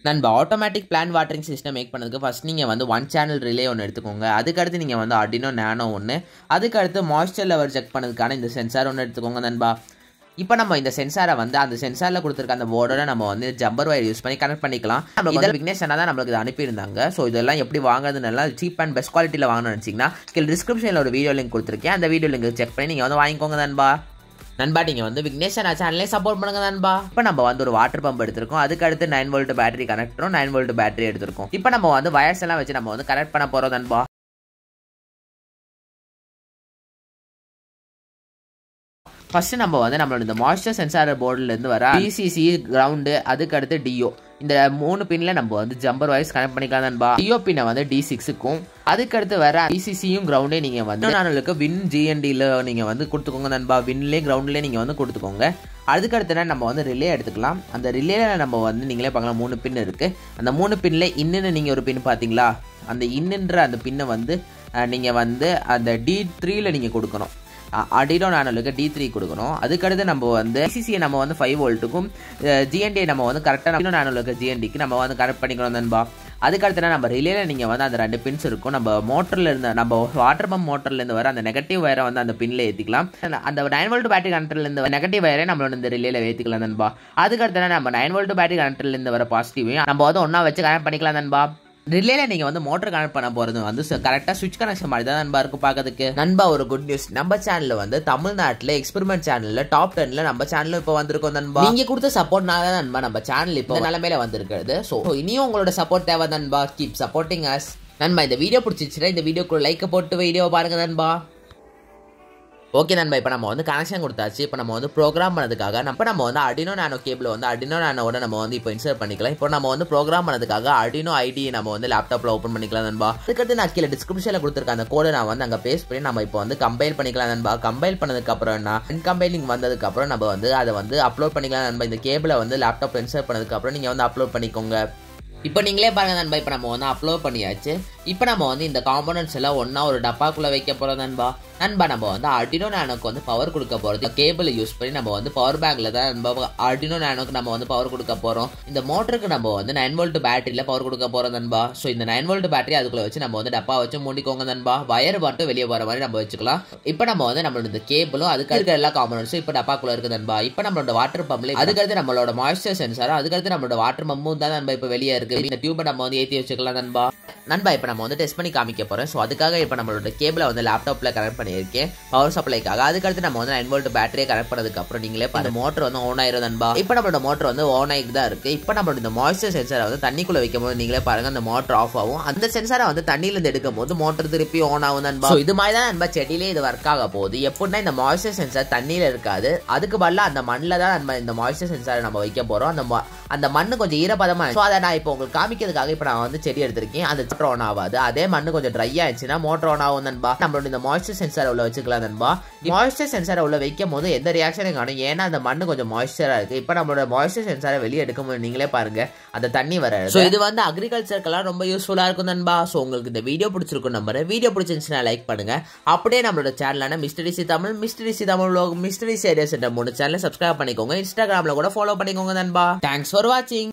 நண்பா automatic plant watering system make பண்ணதுக்கு first நீங்கள் வந்து 1 சேனல் ரிலே ஒன்று எடுத்துக்கோங்க. அதுக்கடுத்து நீங்கள் வந்து Arduino Nano ஒன்று, அதுக்கடுத்து மாய்ஸ்சர் லெவல் செக் பண்ணதுக்கான இந்த சென்சார் ஒன்று எடுத்துக்கோங்க நண்பா. இப்போ நம்ம இந்த சென்சாரை வந்து அந்த சென்சாரில் கொடுத்துருக்க அந்த போர்டோட நம்ம வந்து ஜம்பர் வயர் யூஸ் பண்ணி கனெக்ட் பண்ணிக்கலாம். இதில் விக்னேஷ் அண்ணா தான் நம்மளுக்கு இதை அனுப்பியிருந்தாங்க. ஸோ இதெல்லாம் எப்படி வாங்குறதுனால சீப் அண்ட் பெஸ்ட் குவாலிட்டியில் வாங்கணும்னு நினச்சிங்கன்னா டிஸ்கிரிப்ஷனில் ஒரு வீடியோ லிங்க் கொடுத்துருக்கேன். அந்த வீடியோ லிங்க் செக் பண்ணி நீங்கள் வந்து வாங்கிக்கோங்க நண்பா. நீங்கள் வந்து விக்னேஷ் அண்ணா சேனலே சப்போர்ட் பண்ணுங்க நண்பா. இப்போ நம்ம வந்து ஒரு வாட்டர் பம்ப் எடுத்திருக்கோம். அதுக்கடுத்து 9 வோல்ட் பேட்டரி கனெக்டரும் 9 வோல்ட் பேட்டரி எடுத்திருக்கோம். இப்போ நம்ம வந்து வயர்ஸ் எல்லாம் வச்சு நம்ம வந்து கனெக்ட் பண்ண போகிறோம் நண்பா. ஃபர்ஸ்ட் நம்ம வந்து நம்மளோட இந்த மாய்ஸ்சர் சென்சார் போர்டிலேருந்து வர டிசிசி கிரவுண்டு, அதுக்கடுத்து டிஓ, இந்த 3 பின்ல நம்ம வந்து ஜம்பர் வயர்ஸ் கனெக்ட் பண்ணிக்கலாம் நண்பா. டிஓ பின்னை வந்து D6க்கும், அதுக்கடுத்து வர டிசிசியும் கிரவுண்டே நீங்கள் வந்து நானுக்கு வின் ஜிஎன்டியில் நீங்கள் வந்து கொடுத்துக்கோங்க நண்பா. வின்லேயே கிரவுண்ட்லேயே நீங்கள் வந்து கொடுத்துக்கோங்க. அதுக்கடுத்து நம்ம வந்து ரிலே எடுத்துக்கலாம். அந்த ரிலேல நம்ம வந்து நீங்களே பார்க்கலாம் 3 பின் இருக்குது. அந்த 3 பின்ல இன்னுன்னு நீங்கள் ஒரு பின் பார்த்தீங்களா, அந்த இன்னுன்ற அந்த பின்னை வந்து நீங்கள் வந்து அந்த D3ல நீங்கள் கொடுக்கணும். Arduino Nanoக்கு D3 கொடுக்கணும். அதுக்கடுத்து நம்ம வந்து டிசிசியை நம்ம வந்து 5 வோல்ட்டுக்கும், ஜிஎன்டியை நம்ம வந்து கரெக்டாக Arduino Nanoக்கு ஜிஎன்டிக்கு நம்ம வந்து கரெக்ட் பண்ணிக்கணும் நண்பா. அதுக்கடுத்து நம்ம ரிலேல நீங்கள் வந்து அந்த 2 பின்ஸ் இருக்கும். நம்ம மோட்டரில் இருந்து நம்ம வாட்டர் பம்ப் மோட்டர்லேருந்து வர அந்த நெகட்டிவ் வயரை வந்து அந்த பின்ல ஏற்றிக்கலாம். அந்த 9 வோல்ட் பேட்டரி கனெக்டர்லேருந்து நெகட்டிவ் வயரை நம்மளோட இந்த ரிலேல ஏற்றிக்கலாம் நண்பா. அதுக்கடுத்து நம்ம 9 வோல்ட் பேட்டரி கனெக்டர்லேருந்து வர பாசிட்டிவையும் நம்ம வந்து ஒன்றா வச்சு கனெக்ட் பண்ணிக்கலாம் நண்பா. ரிலேல நீங்கள் வந்து மோட்டர் கனெக்ட் பண்ண போகிறது வந்து கரெக்டாக சுவிட்ச் கனெக்ஷன் மாதிரி தான் நண்பா இருக்கும் பார்க்கறதுக்கு. நண்பா ஒரு குட் நியூஸ், நம்ம சேனலில் வந்து தமிழ்நாட்டில் எக்ஸ்பெரிமெண்ட் சேனலில் டாப் 10ல் நம்ம சேனலும் இப்போ வந்திருக்கோம் நண்பா. நீங்கள் கொடுத்த சப்போர்ட்னால தான் நண்பா நம்ம சேனல் இப்போ நிலைமையில வந்திருக்கிறது. ஸோ இனியும் உங்களோட சப்போர்ட் தேவை நண்பா. கீப் சப்போர்ட்டிங் அஸ் நண்பா. இந்த வீடியோ பிடிச்சிச்சுன்னா இந்த வீடியோக்கு லைக் போட்டு வீடியோ பாருங்க நண்பா. ஓகே நண்பா, இப்போ நம்ம வந்து கனெக்ஷன் கொடுத்தாச்சு. இப்போ நம்ம வந்து ப்ரோக்ராம் பண்ணதுக்காக நம்ம வந்து Arduino Nano கேபிள் வந்து Arduino Nanoவோட நம்ம வந்து இப்போ இன்சர்ட் பண்ணிக்கலாம். இப்போ நம்ம வந்து ப்ரோக்ராம் பண்ணதுக்காக Arduino ID நம்ம வந்து லேப்டாப்பில் ஓப்பன் பண்ணிக்கலாம் நண்பா. அதுக்கடுத்து நான் கீழே டிஸ்கிரிப்ஷனில் கொடுத்துருக்க அந்த கோடை நான் வந்து அங்கே பேஸ்ட் பண்ணி நம்ம இப்போ வந்து கம்பைல் பண்ணிக்கலாம் நண்பா. கம்பைல் பண்ணதுக்கப்புறம் இன்கம்பைலிங் வந்ததுக்கப்புறம் நம்ம வந்து அதை வந்து அப்லோட் பண்ணிக்கலாம் நண்பா. இந்த கேபிளை வந்து லேப்டாப்பில் இன்சர்ட் பண்ணதுக்கப்புறம் நீங்கள் வந்து அப்லோட் பண்ணிக்கோங்க. இப்போ நீங்களே பாருங்க நண்பா, இப்போ நம்ம வந்து அப்லோட் பண்ணியாச்சு. இப்போ நம்ம வந்து இந்த காம்போனன்ட்ஸ் எல்லாம் ஒன்றா ஒரு டப்பாக்குள்ளே வைக்க போகிறோம் நண்பா. நம்ம வந்து Arduino Nanoக்கு வந்து பவர் கொடுக்க போகிறது கேபிள் யூஸ் பண்ணி நம்ம வந்து பவர் பேங்கில் தான் நண்பா Arduino Nanoக்கு நம்ம வந்து பவர் கொடுக்க போகிறோம். இந்த மோட்டருக்கு நம்ம வந்து 9 வோல்ட் பேட்டரியில் பவர் கொடுக்க போகிறோம் நண்பா. ஸோ இந்த 9 வோல்ட் பேட்டரி அதுக்குள்ளே வச்சு நம்ம வந்து டப்பா வச்சு மூடிக்கோங்க நண்பா. வயர் மட்டும் வெளியே போகிற மாதிரி நம்ம வச்சுக்கலாம். இப்போ நம்ம வந்து நம்மளோட இந்த கேபிளும் அதுக்கு இருக்க எல்லா காம்போனன்ட்ஸும் இப்போ டப்பாக்குள்ளே இருக்குது நண்பா. இப்போ நம்மளோட வாட்டர் பம்ப்ல அதுக்கடுத்து நம்மளோட மாய்ஸ்சர் சென்சாரும் அதுக்கடுத்து நம்மளோட வாட்டர் பம்பும் தான் நண்பா இப்போ வெளியே இருக்குது. இந்த டியூபை நம்ம வந்து ஏற்றி வச்சுக்கலாம் நண்பா. இப்போ நம்ம வந்து டெஸ்ட் பண்ணி காமிக்க போகிறோம். ஸோ அதுக்காக இப்போ நம்மளோட கேபிளை வந்து லேப்டாப்பில் கனெக்ட் பண்ணியிருக்கேன் பவர் சப்ளைக்காக. அதுக்கடுத்து நம்ம வந்து 9 வோல்ட் பேட்டரியை கனெக்ட் பண்ணதுக்கு அப்புறம் நீங்களே அந்த மோட்டர் வந்து ஆன் ஆயிரும் நண்பா. இப்போ நம்மளோட மோட்டர் வந்து ஆன் ஆகிட்டு தான் இருக்கு. இப்போ நம்மளோட இந்த மாய்ஸ்சர் சென்சாரை வந்து தண்ணிக்குள்ள வைக்கும் போது நீங்களே பாருங்க அந்த மோட்டர் ஆஃப் ஆகும். அந்த சென்சாரை வந்து தண்ணியிலிருந்து எடுக்கும் போது மோட்டர் திருப்பி ஆன் ஆகும் நண்பா. இது மாதிரி தான் நண்பா செடியிலே இது ஒர்க் ஆக போகுது. எப்படின்னா இந்த மாய்ஸ்சர் சென்சார் தண்ணியில இருக்காது, அதுக்கு பதிலாக அந்த மண்ணில் தான் நம்ம இந்த மாய்ஸ்சர் சென்சாரை நம்ம வைக்க போறோம். அந்த மண்ணு கொஞ்சம் ஈரப்பதமா ஸோ அதை நான் இப்போ உங்களுக்கு காமிக்கிறதுக்காக இப்போ நான் வந்து செடி எடுத்திருக்கேன். அது மோட்டர் ஆன் ஆகாது. அதே மண்ணு கொஞ்சம் ட்ரை ஆயிடுச்சுன்னா மோட்டர் ஆன் ஆகும் நண்பா. நம்மளோட இந்த மாய்ஸ்சர் சென்சாரை உள்ள வச்சுக்கலாம் நண்பா. மாய்ஸ்சர் சென்சாரை உள்ள வைக்கும் போது எந்த ரியாக்ஷனும் காணும், ஏன்னா அந்த மண்ணு கொஞ்சம் மாய்ஸ்சரா இருக்கு. இப்போ நம்மளோட மாய்ஸ்சர் சென்சாரை வெளியே எடுக்கும் போது நீங்களே பாருங்க அந்த தண்ணி வர. ஸோ இது வந்து அக்ரிகல்ச்சருக்கெல்லாம் ரொம்ப யூஸ்ஃபுல்லா இருக்கும் நண்பா. ஸோ உங்களுக்கு இந்த வீடியோ பிடிச்சிருக்கும் நம்புறேன். வீடியோ பிடிச்சிருந்துச்சுன்னா லைக் பண்ணுங்க. அப்படியே நம்மளோட சேனலான mister C Tamil mister C ideas என்ற 3 சேனலை சப்ஸ்கிரைப் பண்ணிக்கோங்க. இன்ஸ்டாகிராம்ல கூட ஃபாலோ பண்ணிக்கோங்க நண்பா. தேங்க்ஸ் ஃபார் வாட்சிங்.